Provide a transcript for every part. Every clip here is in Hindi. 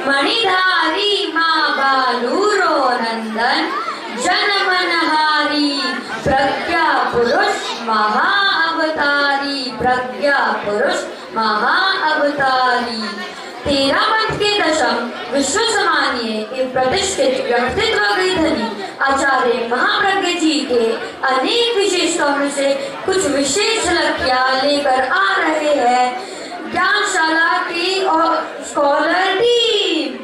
मणिधारी माँ बालूरो नंदन जनमनहारी प्रज्ञा पुरुष महाअवतारी प्रज्ञा पुरुष महाअवतारी। 13 मंथ के दशम विश्व सम्मानीय एवं प्रतिष्ठित व्यक्तित्व गई धनी आचार्य महाप्रज्ञ जी के अनेक विशेषताओं में से कुछ विशेष झलकियां लेकर आ रहे हैं ज्ञानशाला की और स्कॉलर टीम।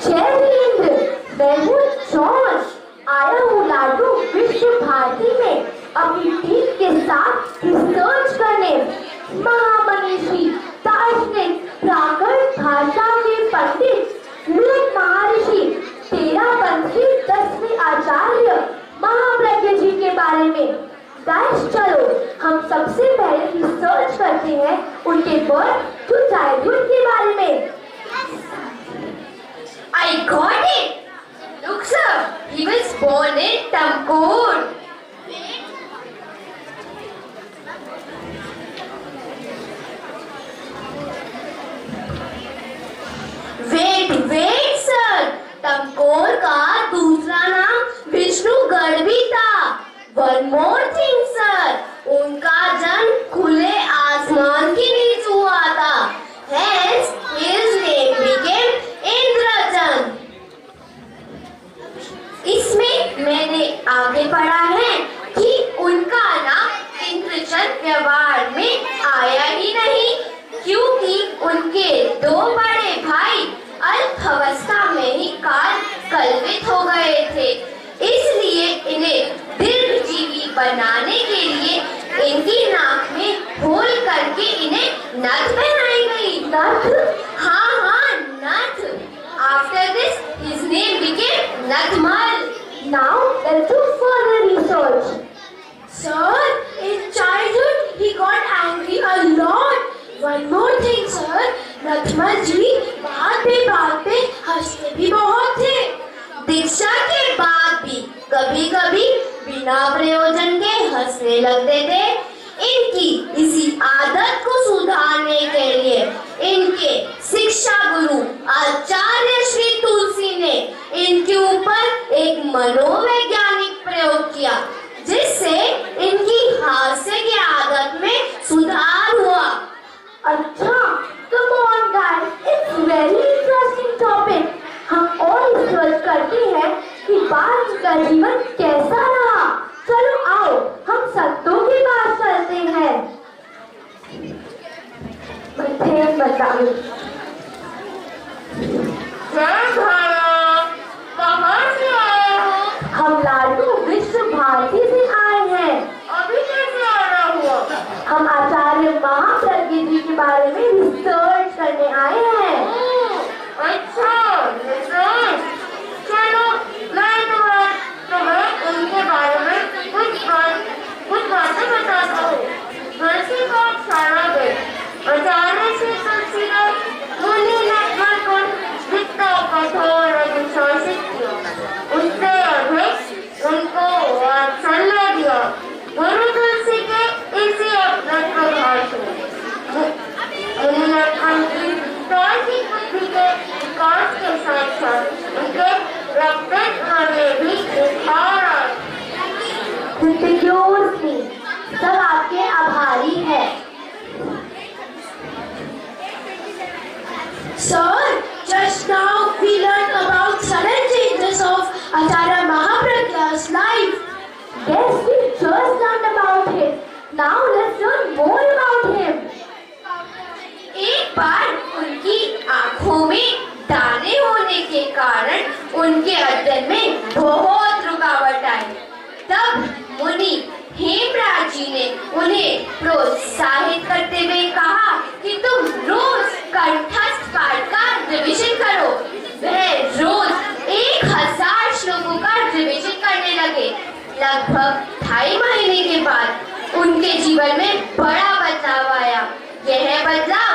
जय हिंद, मैं हूँ जॉर्ज, आया हूँ लाडू विश्व भारती में अपनी टीम के साथ रिसर्च करने। महामनीषी दार्शनिक प्राकृत भाषा के पंडित लोक महर्षि 13 पंथी 10वें आचार्य महाप्रज्ञ जी के बारे में। गाइस चलो हम सबसे पहले रिसर्च करते हैं उनके बर्थ टू चाइल्डहुड के बारे में। I got it. Look sir, he was born in Tamkur. Wait sir, Tamkur का दूसरा नाम विष्णुगढ़ भी था। वन मोर थिंग सर, उनका जन्म खुले आसमान के नीचे हुआ था। Hence his name became Indrachand. इसमें मैंने आगे पढ़ा है कि उनका नाम इंद्रचंद व्यवहार में आया ही नहीं क्योंकि उनके 2 बड़े भाई अल्पावस्था में ही काल कलवित हो गए थे। इसलिए इन्हें दीर्घजीवी बनाने के लिए इनकी नाक में होल करके इन्हें नथ पहनाई गई। नथ? हाँ, नथ। After this, his name became Nathmal. Now let's do further research. Sir, in childhood he got angry a lot. One more thing, sir. Nathmal जी बात पे हंसते भी बहुत थे। दीक्षा के बाद भी कभी-कभी बिना प्रयोजन के हंसने लगते थे। इनकी इसी आदत को सुधारने के लिए इनके शिक्षा गुरु आचार्य श्री तुलसी ने इनके ऊपर एक मनोवैज्ञानिक प्रयोग किया जिससे इनकी हास्य की आदत में सुधार हुआ। अच्छा, come on guys, it's very interesting topic. हम और रिसर्च करते हैं कि बाल का जीवन कैसा रहा। चलो आओ हम संतों के पास चलते हैं। बताओ। कहाँ से आए हो? हम लाडू विश्व भारती से आए हैं। अभी कैसे आना हुआ? हम आचार्य महाप्रज्ञ जी के बारे में रिसर्च करने आए हैं। अच्छा, रिसर्च। चलो मैं तुम्हें उनके बारे में कुछ बातें बताता हूँ। वैसे पाठशाला गए आचार्य श्री तुलसी ने मुनि नथमल को जितना कठोर और अनुशासित किया उससे अधिक उनको वात्सल्य दिया। गुरु तुलसी के इसी अपनत्व भाव से मुनि नथमल की तार्किक बुद्धि के विकास के साथ साथ उनके व्यक्तित्व में भी निखार आया। सब आपके आभारी है। Sir, just now we learned about sudden changes of Acharya Mahapragya's life. Yes, we just learned about him. Now let's learn more about him. एक बार उनकी आंखों में दाने होने के कारण उनके अध्ययन में बहुत रुकावट आई। तब मुनि हेमराज जी ने उन्हें प्रोत्साहित करते हुए कहा कि तुम रोज कंठस्थ पाठ का रिविजन करो। वह रोज 1000 श्लोकों का रिविजन करने लगे। लगभग 2.5 महीने के बाद उनके जीवन में बड़ा बदलाव आया। यह बदलाव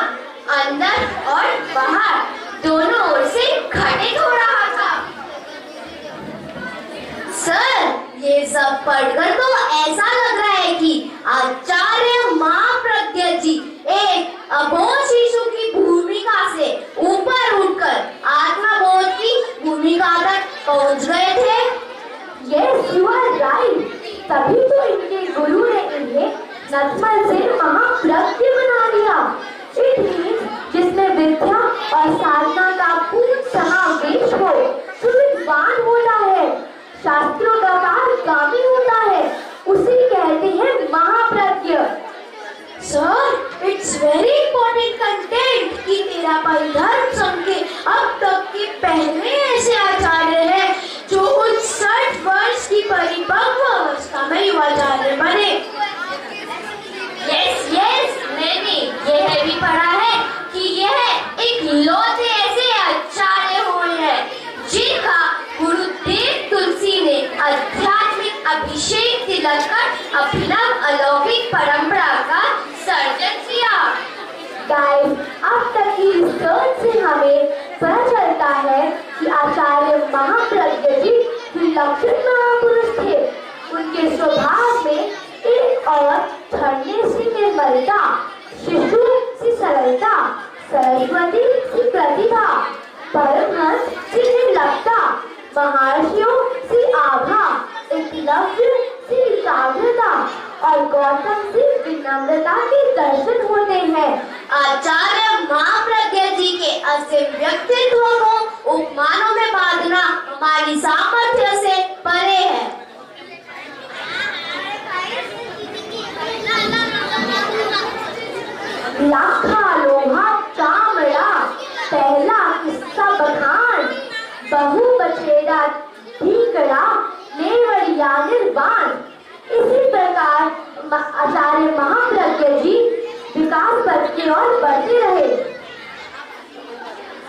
अंदर और बाहर दोनों ओर से घटित हो रहा था। सर, ये सब पढ़कर तो ऐसा लग रहा है कि आचार्य महाप्रज्ञ जी एक मखमल से महाप्रज्ञ बना दिया। It means जिसमें विद्या और साधना का पूर्ण समावेश हो तो विद्वान होता है, शास्त्रों का पारगामी होता है, उसे कहते हैं Mahapragya. Sir, it's very important content कि तेरा परिधर्म संघ के अब तक के पहले ऐसे आचार्य हैं जो 59 वर्ष की परिपक्व अवस्था में युवाचार्य बने। यस, मैंने यह भी पढ़ा है कि यह एक लौते ऐसे आचार्य हुए हैं जिनका गुरुदेव तुलसी ने आध्यात्मिक अभिषेक तिलक कर अभिनव अलौकिक परंपरा का सर्जन किया। गाइस, अब तक की रिसर्च से हमें पता चलता है कि आचार्य महाप्रज्ञ जी विलक्षण महापुरुष थे। उनके स्वभाव में एक और झरने सी निर्मलता, शिशु सी सरलता, सरस्वती सी प्रतिभा, परमहंस सी निर्लपता, महर्षियों सी आभा, एकलव्य सी एकाग्रता और गौतम सी विनम्रता के दर्शन होते हैं। आचार्य महाप्रज्ञ जी के असीम व्यक्तित्व को उपमानों में बांधना हमारी सामर्थ्य से परे है। लाखा लोहा चामड़ा, पहला किस्सा बखान, बहु बछेड़ा ठीकड़ा, नेवड़िया निर्वाण। इसी प्रकार आचार्य महाप्रज्ञ जी विकास पथ की ओर बढ़ते रहे।